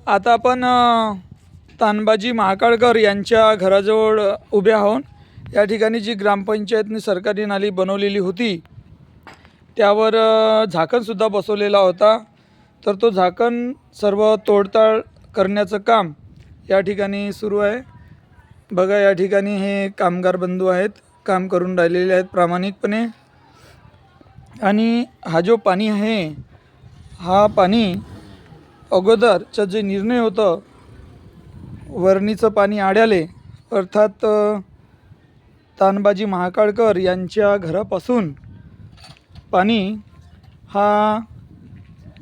आता आपण तानबाजी महाकाळकर यांच्या घराजवळ उभे आहोत। या ठिकाणी जी ग्रामपंचायतने सरकारी नाली बनवलेली होती त्यावर झाकणसुद्धा बसवलेला होता, तर तो झाकण सर्व तोडताड करण्याचं काम या ठिकाणी सुरू आहे। बघा, या ठिकाणी हे कामगार बंधू आहेत, काम करून राहिलेले आहेत प्रामाणिकपणे। आणि हा जो पाणी आहे, हा पाणी अगोदरचा जे निर्णय होतं वरणीचं पाणी आड्याले, अर्थात तानबाजी महाकाळकर यांच्या घरापासून पाणी हा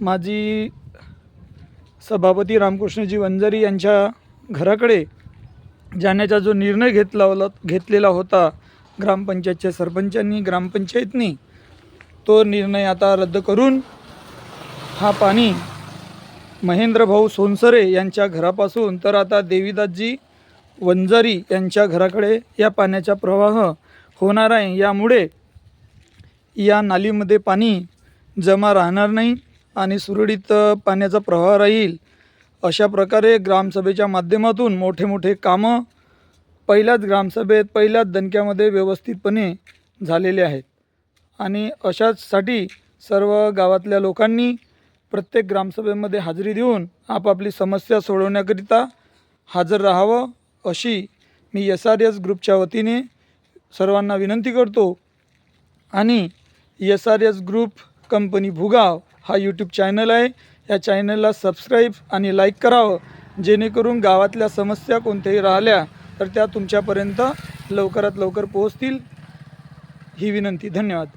माजी सभापती रामकृष्णजी वंजारी यांच्या घराकडे जाण्याचा जो निर्णय घेतलेला होता ग्रामपंचायतच्या सरपंचांनी, ग्रामपंचायतनी, तो निर्णय आता रद्द करून हा पाणी महेंद्रभाऊ सोनसरे यांच्या घरापासून तर आता देवीदासजी वंजारी यांच्या घराकडे या पाण्याचा प्रवाह होणार आहे। यामुळे या नालीमध्ये पाणी जमा राहणार नाही आणि सुरळीत पाण्याचा प्रवाह राहील। अशा प्रकारे ग्रामसभेच्या माध्यमातून मोठे मोठे कामं पहिल्याच ग्रामसभेत, पहिल्याच दणक्यामध्ये व्यवस्थितपणे झालेले आहेत। आणि अशाचसाठी सर्व गावातल्या लोकांनी प्रत्येक ग्रामसभेमध्ये हजेरी देऊन आपापली समस्या सोडवण्याकरिता हजर राहावं, अशी मी SRS ग्रुपच्या वतीने सर्वांना विनंती करतो। आणि SRS ग्रुप कंपनी भुगाव हा यूट्यूब चॅनल आहे, या चॅनलला सबस्क्राईब आणि लाईक करावं, जेणेकरून गावातल्या समस्या कोणत्याही राहिल्या तर त्या तुमच्यापर्यंत लवकरात लवकर पोहोचतील, ही विनंती। धन्यवाद।